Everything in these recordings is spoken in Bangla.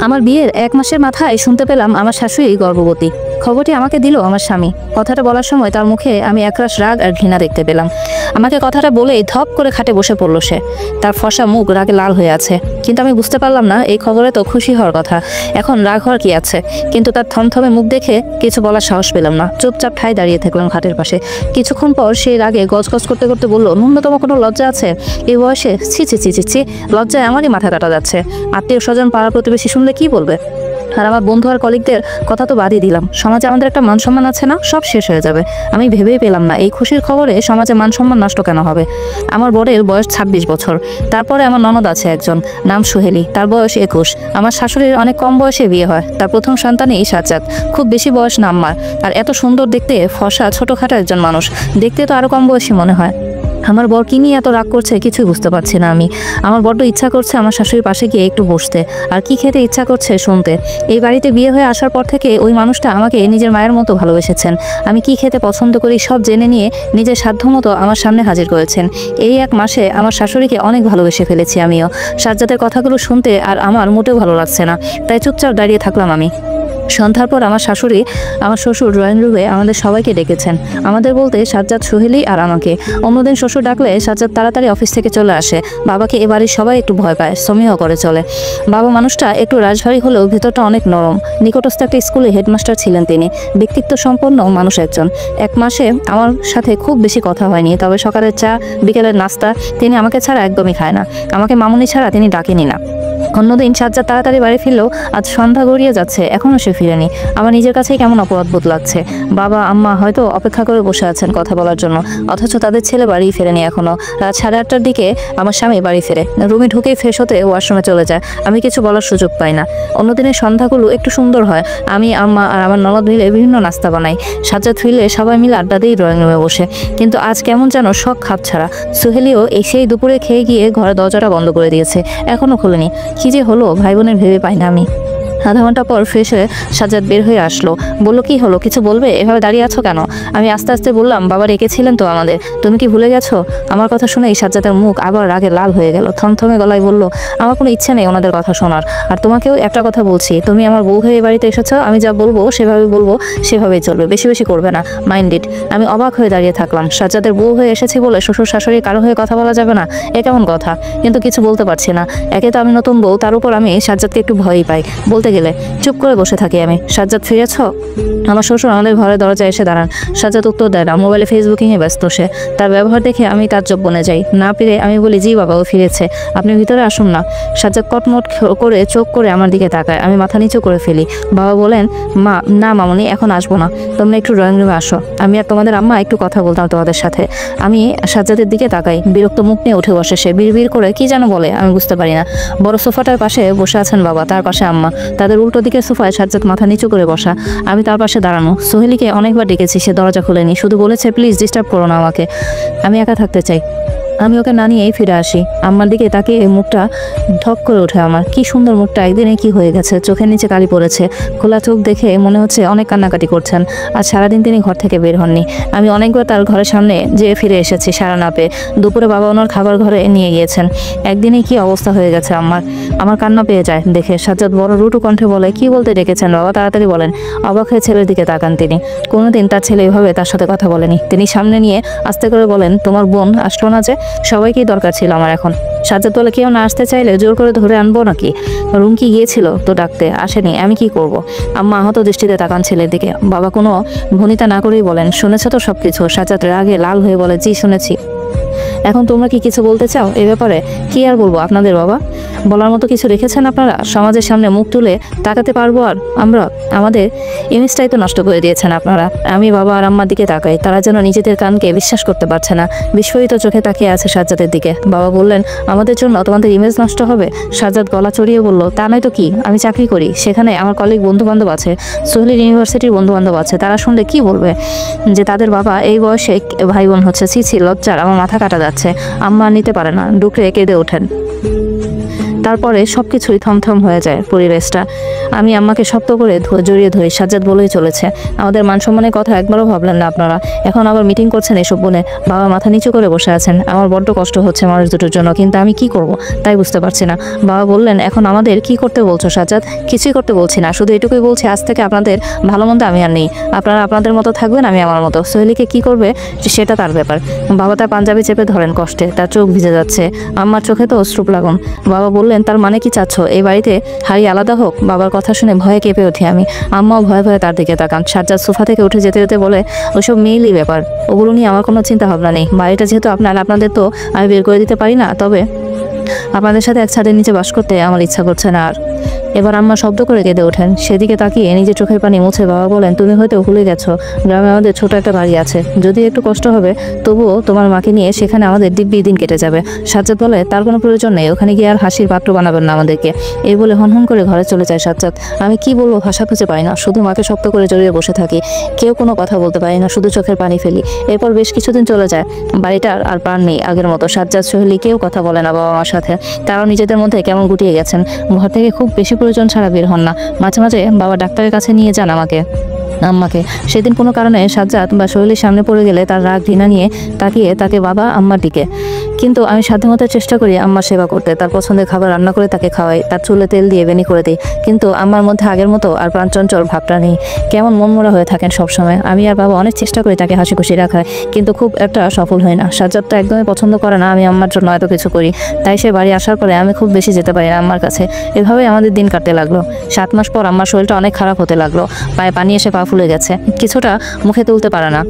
আমার বিয়ের 1 মাসের মাথায় শুনতে পেলাম আমার শাশুড়ি গর্ভবতী। খবরটি আমাকে দিল আমার স্বামী। কথাটা বলার সময় তার মুখে আমি একরাশ রাগ আর ঘৃণা দেখতে পেলাম। আমাকে কথাটা বলেই ধপ করে খাটে বসে পড়ল সে। তার ফসা মুখ রাগে লাল হয়ে আছে, কিন্তু আমি বুঝতে পারলাম না এই খবরে তো খুশি হওয়ার কথা, এখন রাগ হওয়ার কি আছে। কিন্তু তার থমথমে মুখ দেখে কিছু বলার সাহস পেলাম না। চুপচাপ ঠায় দাঁড়িয়ে থাকলাম খাটের পাশে। কিছুক্ষণ পর সেই রাগে গজগজ করতে করতে বলল, ন্যূনতম কোনো লজ্জা আছে এই বয়সে? ছি ছি ছি ছি ছি, লজ্জায় আমারই মাথা কাটা যাচ্ছে। আত্মীয় স্বজন পাড়া প্রতিবেশী শুনলে কি বলবে? আর আমার বন্ধু আর কলিগদের কথা তো বাদই দিলাম, সমাজে আমাদের একটা মান সম্মান আছে না, সব শেষ হয়ে যাবে। আমি ভেবেই পেলাম না এই খুশির খবরে সমাজে মান সম্মান নষ্ট কেন হবে। আমার বরের বয়স 26 বছর। তারপরে আমার ননদ আছে একজন, নাম সুহেলি, তার বয়স 21। আমার শাশুড়ির অনেক কম বয়সে বিয়ে হয়, তার প্রথম সন্তানই সাজ্জাদ। খুব বেশি বয়স না আম্মার। আর এত সুন্দর দেখতে, ফর্সা ছোটখাটো একজন মানুষ, দেখতে তো আরো কম বয়সী মনে হয়। আমার বর কি নিয়ে এত রাগ করছে কিছুই বুঝতে পারছি না আমি। আমার বড্ড ইচ্ছা করছে আমার শাশুড়ির পাশে গিয়ে একটু বসতে, আর কি খেতে ইচ্ছা করছে শুনতে। এই বাড়িতে বিয়ে হয়ে আসার পর থেকে ওই মানুষটা আমাকে নিজের মায়ের মতো ভালোবেসেছেন। আমি কি খেতে পছন্দ করি সব জেনে নিয়ে নিজের সাধ্যমতো আমার সামনে হাজির করেছেন। এই 1 মাসে আমার শাশুড়িকে অনেক ভালোবেসে ফেলেছি আমিও। সাজ্জাদের কথাগুলো শুনতে আর আমার মোটেও ভালো লাগছে না, তাই চুপচাপ দাঁড়িয়ে থাকলাম আমি। সন্ধ্যার পর আমার শাশুড়ি, আমার শ্বশুর ড্রয়িং রুমে আমাদের সবাইকে ডেকেছেন। আমাদের বলতে সাজ্জাদ, সুহেলি আর আমাকে। অন্যদিন শ্বশুর ডাকলে সাজ্জাদ তাড়াতাড়ি অফিস থেকে চলে আসে। বাবাকে এ বাড়ির সবাই একটু ভয় পায়, সমীহ করে চলে। বাবা মানুষটা একটু রাজভারী হলেও ভেতরটা অনেক নরম। নিকটস্থ একটা স্কুলে হেডমাস্টার ছিলেন তিনি, ব্যক্তিত্ব সম্পন্ন মানুষ একজন। 1 মাসে আমার সাথে খুব বেশি কথা হয়নি, তবে সকালের চা, বিকেলের নাস্তা তিনি আমাকে ছাড়া একদমই খায় না। আমাকে মামুনি ছাড়া তিনি ডাকেনি না। অন্যদিন সাজ্জাদ তাড়াতাড়ি বাড়ি ফিরলেও আজ সন্ধ্যা গড়িয়ে যাচ্ছে, এখনও সে ফিরেনি। আমার নিজের কাছেই কেমন অপরাধ বোধ লাগছে। বাবা আম্মা হয়তো অপেক্ষা করে বসে আছেন কথা বলার জন্য, অথচ তাদের ছেলে বাড়ি ফেরেনি এখনো। রাত 8:30টার দিকে আমার স্বামী বাড়ি ফেরে। রুমে ঢুকেই ফ্রেশ হতে ওয়াশরুমে চলে যায়। আমি কিছু বলার সুযোগ পাই না। অন্যদিনের সন্ধ্যাগুলো একটু সুন্দর হয়। আমি, আম্মা আর আমার ননদ মিলে বিভিন্ন নাস্তা বানাই। সাজ্জাদ ফিরলে সবাই মিলে আড্ডা দিই ড্রয়িং রুমে বসে। কিন্তু আজ কেমন যেন শখ খাপ ছাড়া। সুহেলিও সেই দুপুরে খেয়ে গিয়ে ঘরে দরজাটা বন্ধ করে দিয়েছে, এখনো খোলেনি। কি যে হলো ভাই বোনের ভেবে পাই না আমি। আধা ঘন্টা পর ফ্রেশ হয়ে সাজ্জাদ বের হয়ে আসলো। বলল, কি হলো, কিছু বলবে? এভাবে দাঁড়িয়ে আছো কেন? আমি আস্তে আস্তে বললাম, বাবা রেখেছিলেন তো আমাদের, তুমি কি ভুলে গেছো? আমার কথা শুনেই সাজ্জাদের মুখ আবার রাগে লাল হয়ে গেল। থমথমে গলায় বলল, আমার কোনো ইচ্ছে নেই ওনাদের কথা শোনার। আর তোমাকেও একটা কথা বলছি, তুমি আমার বউ হয়ে এই বাড়িতে এসেছো, আমি যা বলবো সেভাবে বলবো, সেভাবেই চলবে, বেশি বেশি করবে না, মাইন্ড ইট। আমি অবাক হয়ে দাঁড়িয়ে থাকলাম। সাজ্জাদের বউ হয়ে এসেছি বলে শ্বশুর শাশুড়ি কারো হয়ে কথা বলা যাবে না, এ কেমন কথা? কিন্তু কিছু বলতে পারছি না। একে তো আমি নতুন বউ, তার উপর আমি সাজ্জাদকে একটু ভয়ই পাই। বলতে গেলে চুপ করে বসে থাকি আমি। সাজ্জাদ ফিরেছ? আমার শ্বশুর আমাদের ঘরে দরজায় এসে দাঁড়ান। সাজ্জাদ উত্তর দেয় না, মোবাইলে ফেসবুকিংয়ে ব্যস্ত সে। তার ব্যবহার দেখে আমি তাজ্জব বনে যাই। না পেরে আমি বলি, জি বাবা, ও ফিরেছে, আপনি ভিতরে আসুন না। সাজ্জাদ কটমট করে চোখ করে আমার দিকে তাকায়। আমি মাথা নিচু করে ফেলি। বাবা বলেন, মা, না মামুনি, এখন আসবো না, তোমরা একটু ড্রয়িং রুমে আসো, আমি আর তোমাদের আম্মা একটু কথা বলতাম তোমাদের সাথে। আমি সাজ্জাদের দিকে তাকাই। বিরক্ত মুখ নিয়ে উঠে বসে সে। বিড়বিড় করে কি যেন বলে, আমি বুঝতে পারি না। বড় সোফাটার পাশে বসে আছেন বাবা, তার পাশে আম্মা। তাদের উল্টো দিকে সোফায় সাজ্জাদ মাথা নিচু করে বসা, আমি তার পাশে দাঁড়ানো। সোহেলিকে অনেকবার ডেকেছি, সে দরজা খোলেনি, শুধু বলেছে, প্লিজ ডিস্টার্ব করো না আমাকে, আমি একা থাকতে চাই। আমি ওকে না নিয়েই ফিরে আসি। আম্মার দিকে তাকিয়ে মুখটা ঢক করে ওঠে আমার। কি সুন্দর মুখটা, একদিনে কি হয়ে গেছে, চোখের নিচে কালি পড়েছে। খোলা চোখ দেখে মনে হচ্ছে অনেক কান্নাকাটি করছেন। আর সারাদিন তিনি ঘর থেকে বের হননি। আমি অনেকবার তার ঘরের সামনে যেয়ে ফিরে এসেছি সারা না পেয়ে। দুপুরে বাবা ওনার খাবার ঘরে নিয়ে গিয়েছেন। একদিনে কি অবস্থা হয়ে গেছে আমার কান্না পেয়ে যায় দেখে। সাজ্জাদ বড় রুটু কণ্ঠে বলে, কি বলতে ডেকেছেন বাবা, তাড়াতাড়ি বলেন। অবাক হয়ে ছেলের দিকে তাকান তিনি। কোনোদিন তার ছেলে এভাবে তার সাথে কথা বলেনি। তিনি সামনে নিয়ে আস্তে করে বলেন, তোমার বোন আসলো না যে? সবাইকেই দরকার ছিল আমার এখন। সাজ্জাদ বলে, কেউ না আসতে চাইলে জোর করে ধরে আনবো নাকি? রুমকি গিয়েছিল তো ডাকতে, আসেনি, আমি কি করব? আম্মা আহত দৃষ্টিতে তাকান ছেলের দিকে। বাবা কোনো ভনিতা না করেই বলেন, শুনেছ তো সবকিছু? সাজ্জাদ রাগে লাল হয়ে বলে, জি শুনেছি। এখন তোমরা কি কিছু বলতে চাও এ ব্যাপারে? কি আর বলবো আপনাদের বাবা, বলার মতো কিছু রেখেছেন আপনারা? সমাজের সামনে মুখ তুলে তাকাতে পারবো আর আমরা? আমাদের ইমেজটাই তো নষ্ট করে দিয়েছেন আপনারা। আমি বাবা আর আম্মার দিকে তাকাই, তারা যেন নিজেদের কানকে বিশ্বাস করতে পারছে না। বিস্ফোরিত চোখে তাকিয়ে আছে সাজ্জাদের দিকে। বাবা বললেন, আমাদের জন্য তোমাদের ইমেজ নষ্ট হবে? সাজ্জাদ গলা চড়িয়ে বলল, তা নয় তো কি, আমি চাকরি করি, সেখানে আমার কলিগ বন্ধু বান্ধব আছে, সোহেলি ইউনিভার্সিটির বন্ধু বান্ধব আছে, তারা শুনলে কি বলবে যে তাদের বাবা এই বয়সে ভাই বোন হচ্ছে। ছি ছি, লজ্জার আমার মাথা কাটা যাচ্ছে। আম্মা নিতে পারে না, ডুকরে কেঁদে ওঠেন। তারপরে সব কিছুই থমথম হয়ে যায় পরিবেশটা। আমি আম্মাকে শক্ত করে জড়িয়ে ধরি। সাজ্জাদ বলেই চলেছে, আমাদের মান সম্মানের কথা একবারও ভাবলেন না আপনারা, এখন আবার মিটিং করছেন এসব বলে। বাবা মাথা নিচু করে বসে আছেন। আমার বড্ড কষ্ট হচ্ছে মানুষ দুটোর জন্য, কিন্তু আমি কি করব তাই বুঝতে পারছি না। বাবা বললেন, এখন আমাদের কি করতে বলছো সাজ্জাদ? কিছুই করতে বলছি না, শুধু এটুকুই বলছি, আজ থেকে আপনাদের ভালো মন্দ আমি আর নেই। আপনারা আপনাদের মতো থাকবেন, আমি আমার মতো। সোহেলিকে কি করবে সেটা তার ব্যাপার। বাবা তার পাঞ্জাবি চেপে ধরেন কষ্টে, তার চোখ ভিজে যাচ্ছে। আম্মার চোখে তো অশ্রু লাগুন। বাবা বললেন, তার মানে কি চাচ্ছ এই বাড়িতে হাড়ি আলাদা হোক? বাবার কথা শুনে ভয়ে কেঁপে উঠি আমি। আম্মাও ভয়ে ভয়ে তার দিকে তাকান। সাজ্জাদ সোফা থেকে উঠে যেতে যেতে বলে, ওইসব মেয়েলি ব্যাপার, ওগুলো নিয়ে আমার কোনো চিন্তা ভাবনা নেই। বাড়িটা যেহেতু আপনাদের তো আমি বের করে দিতে পারি না, তবে আপনাদের সাথে এক ছাদের নিচে বাস করতে আমার ইচ্ছা করছে না আর। এবার আম্মা শব্দ করে কেঁদে ওঠেন। সেদিকে তাকিয়ে নিজের চোখের পানি মুছে বাবা বলেন, তুমি হয়তো ভুলে গেছো, গ্রামে আমাদের ছোট একটা বাড়ি আছে। যদি একটু কষ্ট হবে, তবুও তোমার মাকে নিয়ে সেখানে আমাদের দিব্যি দিন কেটে যাবে। সাজ্জাদ বলে, তার কোনো প্রয়োজন নেই, ওখানে গিয়ে আর হাসির পাত্র বানাবেন না আমাদেরকে। এই বলে হনহন করে ঘরে চলে যায় সাজ্জাদ। আমি কি বলবো ভাষা খুঁজে পাই না, শুধু মাকে শক্ত করে জড়িয়ে বসে থাকি। কেউ কোনো কথা বলতে পারি না, শুধু চোখের পানি ফেলি। এরপর বেশ কিছুদিন চলে যায়। বাড়িটার আর প্রাণ নেই আগের মতো। সাজ্জাদ, সোহেলি কেউ কথা বলে না বাবা মার সাথে। তারাও নিজেদের মধ্যে কেমন গুটিয়ে গেছেন। ঘর থেকে খুব বেশি প্রয়োজন ছাড়া বের হন না। মাঝে মাঝে বাবা ডাক্তারের কাছে নিয়ে যান আম্মাকে। সেদিন কোনো কারণে সাজ্জাদ বা সোহেলির সামনে পড়ে গেলে তার রাগ ঘৃণা নিয়ে তাকিয়ে তাকে বাবা আম্মার দিকে। কিন্তু আমি সাধ্যমতো চেষ্টা করি আম্মার সেবা করতে, তার পছন্দের খাবার রান্না করে তাকে খাওয়াই, তার চুলে তেল দিয়ে বেনি করে দিই। কিন্তু আম্মার মধ্যে আগের মতো আর প্রাণচঞ্চল ভাবটা নেই, কেমন মনমরা হয়ে থাকেন সবসময়। আমি আর বাবা অনেক চেষ্টা করি তাকে হাসি খুশি রাখার, কিন্তু খুব একটা সফল হয় না। সাজ্জাদ তো একদমই পছন্দ করে না আমি আম্মার জন্য এত কিছু করি, তাই সে বাড়ি আসার পরে আমি খুব বেশি যেতে পারি না আম্মার কাছে। এভাবেই আমাদের দিন কাটতে লাগলো। 7 মাস পর আম্মার শরীরটা অনেক খারাপ হতে লাগলো। পায়ে পানি এসে পা ফুলে গেছে, কিছুটা মুখে তুলতে পারে না,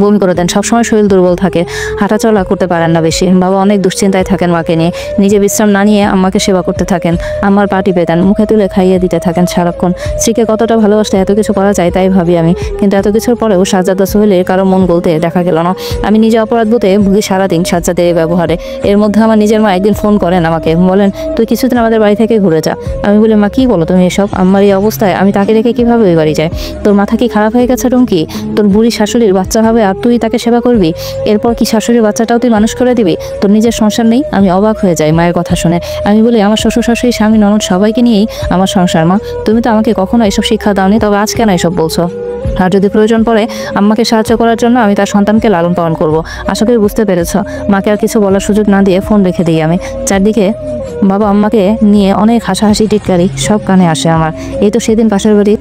বমি করে দেন, সবসময় শরীর দুর্বল থাকে, হাঁটাচলা করতে পারেন না বেশি। বাবা অনেক দুশ্চিন্তায় থাকেন মাকে নিয়ে, নিজে বিশ্রাম না নিয়ে আম্মাকে সেবা করতে থাকেন। আমার পা টিপে দেন, মুখে তুলে খাইয়ে দিতে থাকেন সারাক্ষণ। স্ত্রীকে কতটা ভালোবাসলে এত কিছু করা যায় তাই ভাবি আমি, কিন্তু এত কিছুর পরেও সাজ্জাদ সোহেলের কারো মন বলতে দেখা গেল না। আমি নিজে অপরাধ বোধে ভুগি সারাদিন সাজ্জাদের এই ব্যবহারে। এর মধ্যে আমার নিজের মা একদিন ফোন করেন আমাকে, বলেন, তুই কিছুদিন আমাদের বাড়ি থেকে ঘুরে যা। আমি বলি, মা কি বলো তুমি এসব? আমার এই অবস্থায় আমি তাকে রেখে কিভাবে ওই বাড়ি যাই? তোর মাথা কি খারাপ হয়ে গেছে টুঙ্কি? তোর বুড়ি শাশুড়ির বাচ্চা হবে আর তুই তাকে সেবা করবি? এরপর কি শাশুড়ির বাচ্চাটাও তুই মানুষ করে দিবি? তোর নিজের সংসার নেই? আমি অবাক হয়ে যাই মায়ের কথা শুনে। আমি বলি, আমার শ্বশুর শাশুড়ি স্বামী ননদ সবাইকে নিয়েই আমার সংসার মা, তুমি তো আমাকে কখনো এসব শিক্ষা দাওনি, তবে আজ কেন এসব বলছো? আর যদি প্রয়োজন পড়ে আম্মাকে সাহায্য করার জন্য আমি তার সন্তানকে লালন পালন করব। আশা করি বুঝতে পেরেছ। মাকে আর কিছু বলার সুযোগ না দিয়ে ফোন রেখে দিই আমি। চারদিকে বাবা আম্মাকে নিয়ে অনেক হাসাহাসি টিটকারি সব কানে আসে আমার। এই তো সেদিন পাশের বাড়ি